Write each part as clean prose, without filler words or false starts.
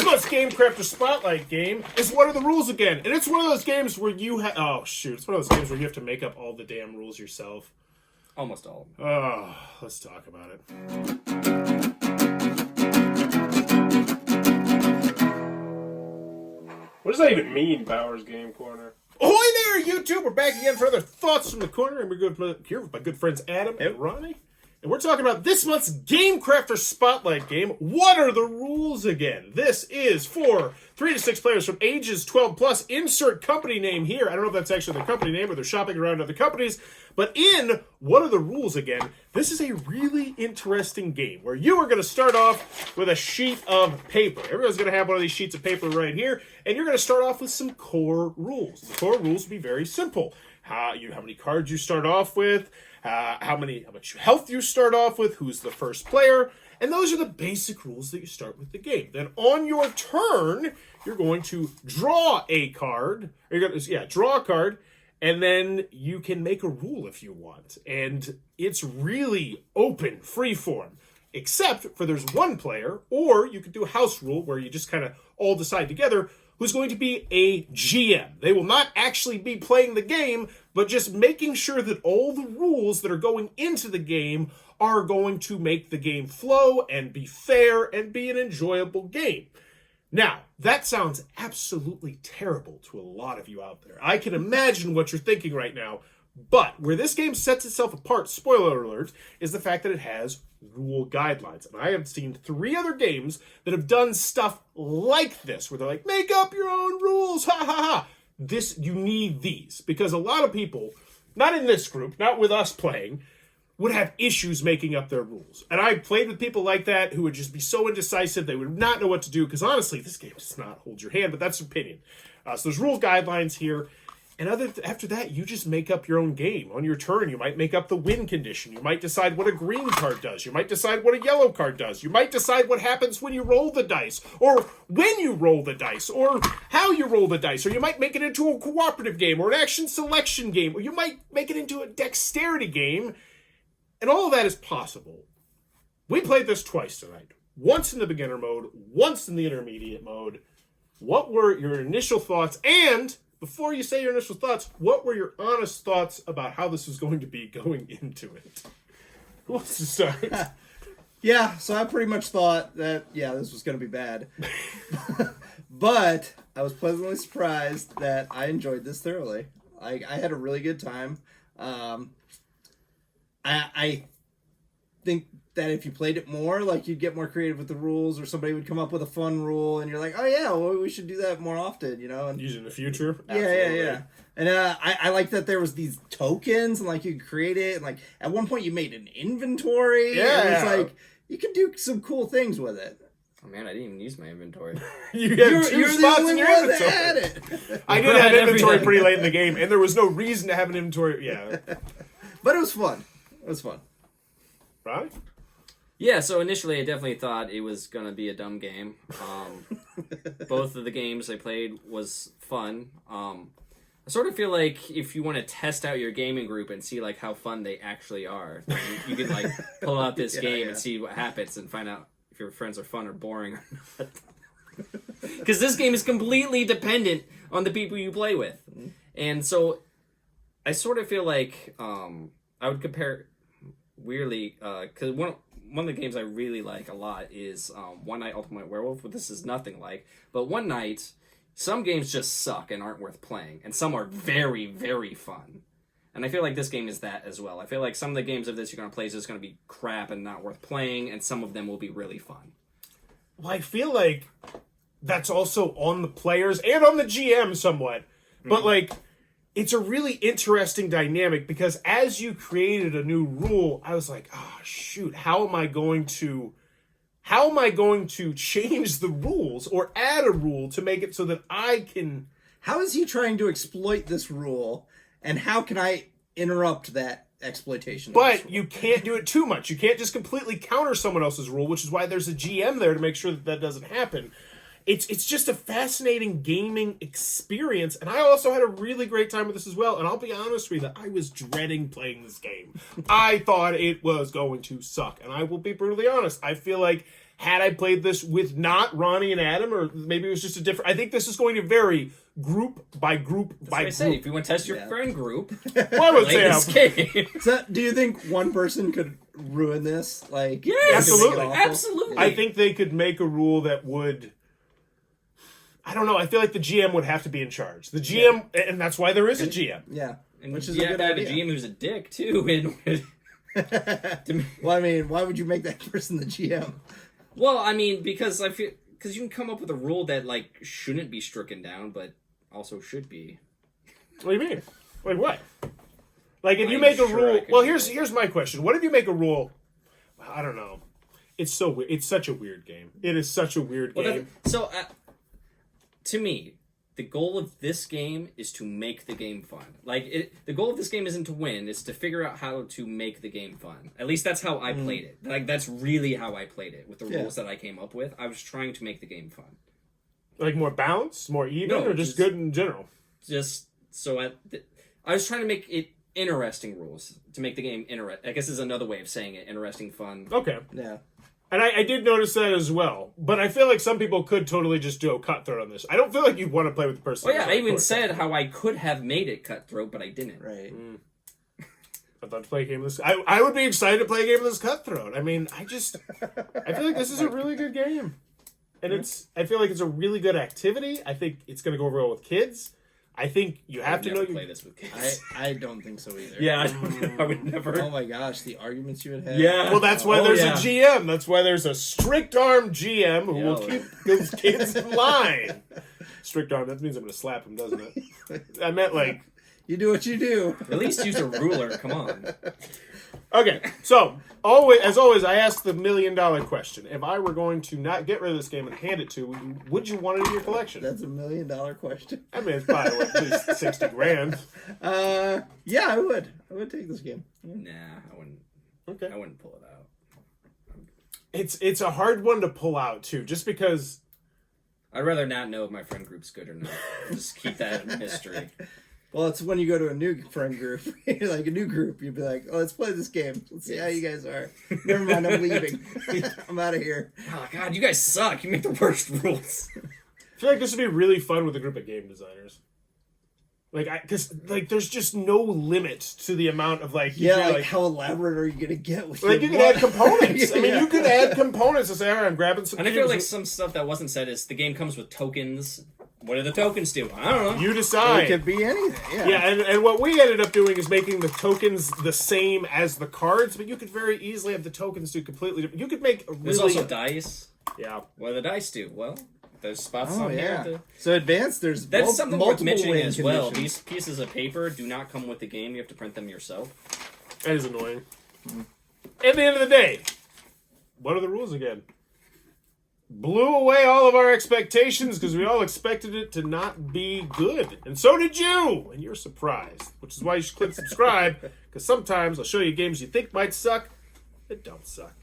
This month's Game Crafter Spotlight game is What Are the Rules Again? And it's one of those games where you have... Oh, shoot. It's one of those games where you have to make up all the damn rules yourself. Almost all. Oh, let's talk about it. What does that even mean, Bowers Game Corner? Ahoy there, YouTube! We're back again for other Thoughts from the Corner, and we're here with my good friends Adam and Ronnie. And we're talking about this month's Game Crafter Spotlight game, What Are the Rules Again? This is for 3 to 6 players from ages 12 plus. Insert company name here. I don't know if that's actually the company name or they're shopping around other companies. But in What Are the Rules Again, this is a really interesting game where you are going to start off with a sheet of paper. Everyone's going to have one of these sheets of paper right here. And you're going to start off with some core rules. The core rules will be very simple. How many cards you start off with, how much health you start off with, who's the first player, and those are the basic rules that you start with the game. Then on your turn, you're going to draw a card. Draw a card, and then you can make a rule if you want. And it's really open, free form, except for there's one player, or you could do a house rule where you just kind of all decide together who's going to be a GM. They will not actually be playing the game, but just making sure that all the rules that are going into the game are going to make the game flow and be fair and be an enjoyable game. Now, that sounds absolutely terrible to a lot of you out there. I can imagine what you're thinking right now, but where this game sets itself apart, spoiler alert, is the fact that it has rule guidelines. And I have seen 3 other games that have done stuff like this, where they're like, make up your own rules, ha ha ha. You need these, because a lot of people, not in this group, not with us playing, would have issues making up their rules. And I played with people like that who would just be so indecisive, they would not know what to do, because honestly, this game does not hold your hand, but that's an opinion. So there's rule guidelines here. And after that, you just make up your own game. On your turn, you might make up the win condition. You might decide what a green card does. You might decide what a yellow card does. You might decide what happens when you roll the dice, or when you roll the dice, or how you roll the dice. Or you might make it into a cooperative game, or an action selection game, or you might make it into a dexterity game. And all of that is possible. We played this twice tonight. Once in the beginner mode, once in the intermediate mode. What were your initial thoughts? And before you say your initial thoughts, what were your honest thoughts about how this was going to be going into it? Who wants to start? Yeah, so I pretty much thought that, this was going to be bad. But I was pleasantly surprised that I enjoyed this thoroughly. I had a really good time. I think that if you played it more, like, you'd get more creative with the rules, or somebody would come up with a fun rule, and you're like, oh yeah, well, we should do that more often, you know? And use it in the future? Yeah. And I like that there was these tokens, and like you could create it, and like at one point you made an inventory. Yeah. And it's like, you could do some cool things with it. Oh man, I didn't even use my inventory. You had 2 spots in your inventory. That had it. I did have inventory pretty late in the game, and there was no reason to have an inventory. Yeah. But it was fun. Right? Yeah, so initially I definitely thought it was going to be a dumb game. Both of the games I played was fun. I sort of feel like if you want to test out your gaming group and see like how fun they actually are, you can like pull out this game and see what happens and find out if your friends are fun or boring or not. Because this game is completely dependent on the people you play with. And so I sort of feel like I would compare weirdly, because one of the games I really like a lot is One Night Ultimate Werewolf, but this is nothing like. But One Night, some games just suck and aren't worth playing, and some are very, very fun. And I feel like this game is that as well. I feel like some of the games of this you're going to play is just going to be crap and not worth playing, and some of them will be really fun. Well, I feel like that's also on the players and on the GM somewhat. But, like, it's a really interesting dynamic because as you created a new rule, I was like, oh, shoot, how am I going to change the rules or add a rule to make it so that I can... How is he trying to exploit this rule, and how can I interrupt that exploitation? But you can't do it too much. You can't just completely counter someone else's rule, which is why there's a GM there to make sure that that doesn't happen. It's just a fascinating gaming experience, and I also had a really great time with this as well, and I'll be honest with you, I was dreading playing this game. I thought it was going to suck, and I will be brutally honest. I feel like had I played this with not Ronnie and Adam, or maybe it was just a different. I think this is going to vary group by group That's by what I group. say. If you want to test your friend group, Well, I would play say this game. So, do you think one person could ruin this? Like, Yes, could make it Absolutely. awful? Absolutely. I think they could make a rule that would. I don't know. I feel like the GM would have to be in charge. The GM, and that's why there is a GM. Yeah, And which is you a have good to have idea. a GM who's a dick too. And Well, I mean, why would you make that person the GM? well, I mean, because I feel because you can come up with a rule that like shouldn't be stricken down, but also should be. What do you mean? Like what? Like if you I'm make a sure rule. I could Well, do here's my question. What if you make a rule? I don't know. It's so weird. It's such a weird game. It is such a weird Well, game. so to me, the goal of this game is to make the game fun. Like the goal of this game isn't to win; it's to figure out how to make the game fun. At least that's how I played it. Like that's really how I played it with the rules that I came up with. I was trying to make the game fun. Like more balanced, more even, No, or just just- good in general. Just so I was trying to make it interesting rules to make the game interesting. I guess is another way of saying it: interesting, fun. Okay. Yeah. And I did notice that as well. But I feel like some people could totally just do a cutthroat on this. I don't feel like you'd want to play with the person. Oh yeah, who's I even hardcore. said how I could have made it cutthroat, but I didn't. Right. I'd love to play a game of this. I would be excited to play a game of this cutthroat. I mean, I feel like this is a really good game. And I feel like it's a really good activity. I think it's going to go over well with kids. I think you have to know play this with kids. I don't think so either. Yeah, I would never. Oh my gosh, the arguments you would have. Yeah. Well, that's why Oh, there's yeah. a GM. That's why there's a strict arm GM who will Yo. keep those kids in line. Strict arm, that means I'm going to slap him, doesn't it? I meant like... You do what you do. At least use a ruler. Come on. Okay, so, as always, I ask the $1 million question. If I were going to not get rid of this game and hand it to you, would you want it in your collection? That's $1 million question. I mean, it's probably worth at least 60 grand. Yeah, I would. I would take this game. Nah, I wouldn't. Okay. I wouldn't pull it out. It's a hard one to pull out, too, just because... I'd rather not know if my friend group's good or not. Just keep that a mystery. Well, it's when you go to a new friend group, like a new group, you'd be like, "Oh, let's play this game. Let's see how you guys are." Never mind, I'm leaving. I'm out of here. Oh God, you guys suck. You make the worst rules. I feel like this would be really fun with a group of game designers. Because there's just no limit to the amount of Yeah, you're like how elaborate are you gonna get with you your could add what? components. I mean, Yeah. you could add components to say, all right, I'm grabbing some And I feel cubes. like some stuff that wasn't said is the game comes with tokens. What do the tokens do? I don't know. You It decide. could be anything. Yeah. Yeah, and what we ended up doing is making the tokens the same as the cards, but you could very easily have the tokens do completely different. You could make a really... There's also dice. Yeah. What do the dice do? Well, there's spots Oh on yeah. here. So advanced, there's That's something worth multiple mentioning win as well. conditions. These pieces of paper do not come with the game. You have to print them yourself. That is annoying. At the end of the day, what are the rules again? Blew away all of our expectations because we all expected it to not be good. And so did you! And you're surprised. Which is why you should click subscribe, because sometimes I'll show you games you think might suck that don't suck.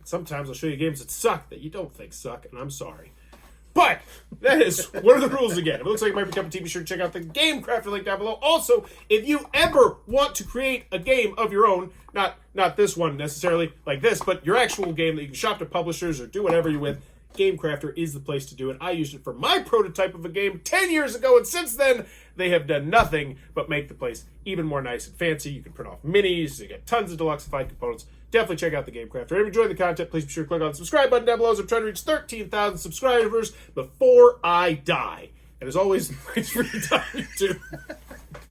Sometimes I'll show you games that suck that you don't think suck, and I'm sorry. But that is, what are the rules again? If it looks like it might be a cup of tea, be sure to check out the Game Crafter link down below. Also, if you ever want to create a game of your own, not this one necessarily like this, but your actual game that you can shop to publishers or do whatever you with, Game Crafter is the place to do it. I used it for my prototype of a game 10 years ago, and since then, they have done nothing but make the place even more nice and fancy. You can print off minis, you get tons of deluxeified components. Definitely check out the Game Crafter. If you enjoyed the content, please be sure to click on the subscribe button down below as I'm trying to reach 13,000 subscribers before I die. And as always, thanks for your time, YouTube.